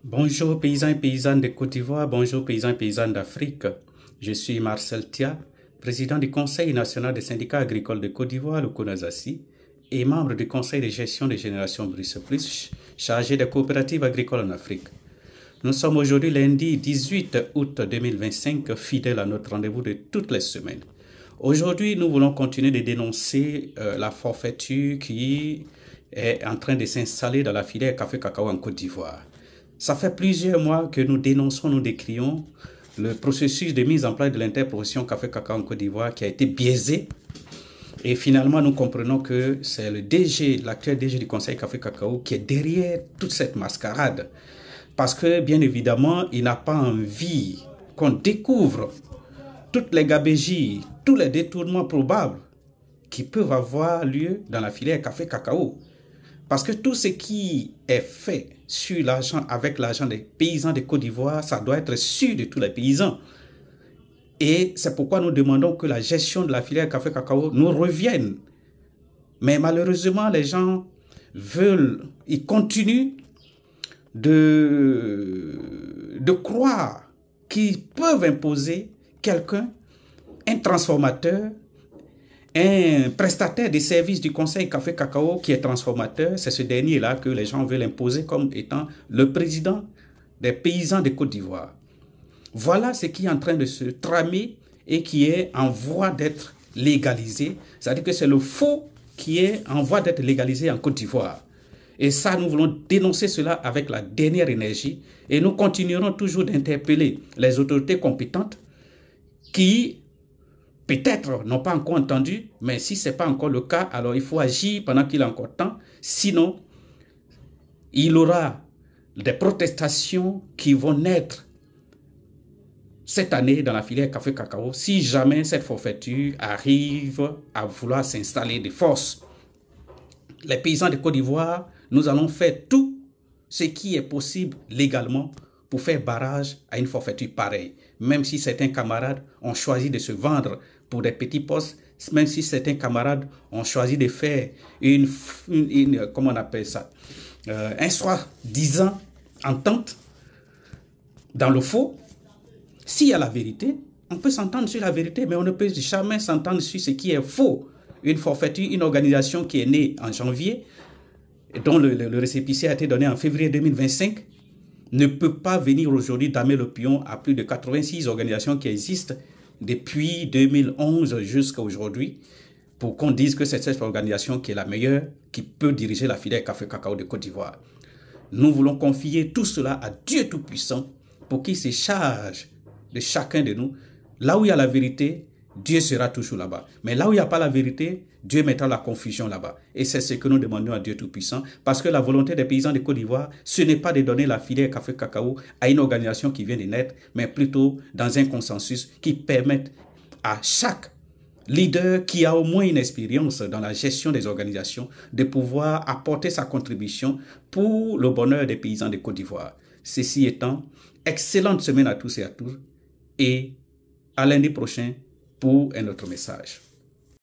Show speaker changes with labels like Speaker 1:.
Speaker 1: Bonjour paysans et paysannes de Côte d'Ivoire, bonjour paysans et paysannes d'Afrique. Je suis Marcel Tia, président du Conseil national des syndicats agricoles de Côte d'Ivoire, le CONASACI, et membre du Conseil de gestion des générations Bruce Plus, chargé des coopératives agricoles en Afrique. Nous sommes aujourd'hui lundi 18 août 2025, fidèles à notre rendez-vous de toutes les semaines. Aujourd'hui, nous voulons continuer de dénoncer la forfaiture qui est en train de s'installer dans la filière café-cacao en Côte d'Ivoire. Ça fait plusieurs mois que nous dénonçons, nous décrions le processus de mise en place de l'interprofession café-cacao en Côte d'Ivoire qui a été biaisé. Et finalement, nous comprenons que c'est le DG, l'actuel DG du Conseil café-cacao qui est derrière toute cette mascarade. Parce que, bien évidemment, il n'a pas envie qu'on découvre toutes les gabégies, tous les détournements probables qui peuvent avoir lieu dans la filière café-cacao. Parce que tout ce qui est fait sur l'argent, avec l'argent des paysans de Côte d'Ivoire, ça doit être sûr de tous les paysans. Et c'est pourquoi nous demandons que la gestion de la filière café-cacao nous revienne. Mais malheureusement, les gens ils continuent de croire qu'ils peuvent imposer quelqu'un, un transformateur, un prestataire des services du Conseil café-cacao qui est transformateur. C'est ce dernier-là que les gens veulent imposer comme étant le président des paysans de Côte d'Ivoire. Voilà ce qui est en train de se tramer et qui est en voie d'être légalisé. C'est-à-dire que c'est le faux qui est en voie d'être légalisé en Côte d'Ivoire. Et ça, nous voulons dénoncer cela avec la dernière énergie. Et nous continuerons toujours d'interpeller les autorités compétentes qui peut-être n'ont pas encore entendu, mais si ce n'est pas encore le cas, alors il faut agir pendant qu'il est encore temps. Sinon, il y aura des protestations qui vont naître cette année dans la filière café-cacao si jamais cette forfaiture arrive à vouloir s'installer de force. Les paysans de Côte d'Ivoire, nous allons faire tout ce qui est possible légalement pour faire barrage à une forfaiture pareille. Même si certains camarades ont choisi de se vendre pour des petits postes, même si certains camarades ont choisi de faire comment on appelle ça, un soi-disant entente dans le faux. S'il y a la vérité, on peut s'entendre sur la vérité, mais on ne peut jamais s'entendre sur ce qui est faux. Une forfaiture, une organisation qui est née en janvier, dont le récépissé a été donné en février 2025, ne peut pas venir aujourd'hui damer le pion à plus de 86 organisations qui existent depuis 2011 jusqu'à aujourd'hui pour qu'on dise que c'est cette organisation qui est la meilleure, qui peut diriger la filière café-cacao de Côte d'Ivoire. Nous voulons confier tout cela à Dieu Tout-Puissant pour qu'il se charge de chacun de nous. Là où il y a la vérité, Dieu sera toujours là-bas. Mais là où il n'y a pas la vérité, Dieu mettra la confusion là-bas. Et c'est ce que nous demandons à Dieu Tout-Puissant, parce que la volonté des paysans de Côte d'Ivoire, ce n'est pas de donner la filière café-cacao à une organisation qui vient de naître, mais plutôt dans un consensus qui permette à chaque leader qui a au moins une expérience dans la gestion des organisations de pouvoir apporter sa contribution pour le bonheur des paysans de Côte d'Ivoire. Ceci étant, excellente semaine à tous et à toutes, et à lundi prochain pour un autre message.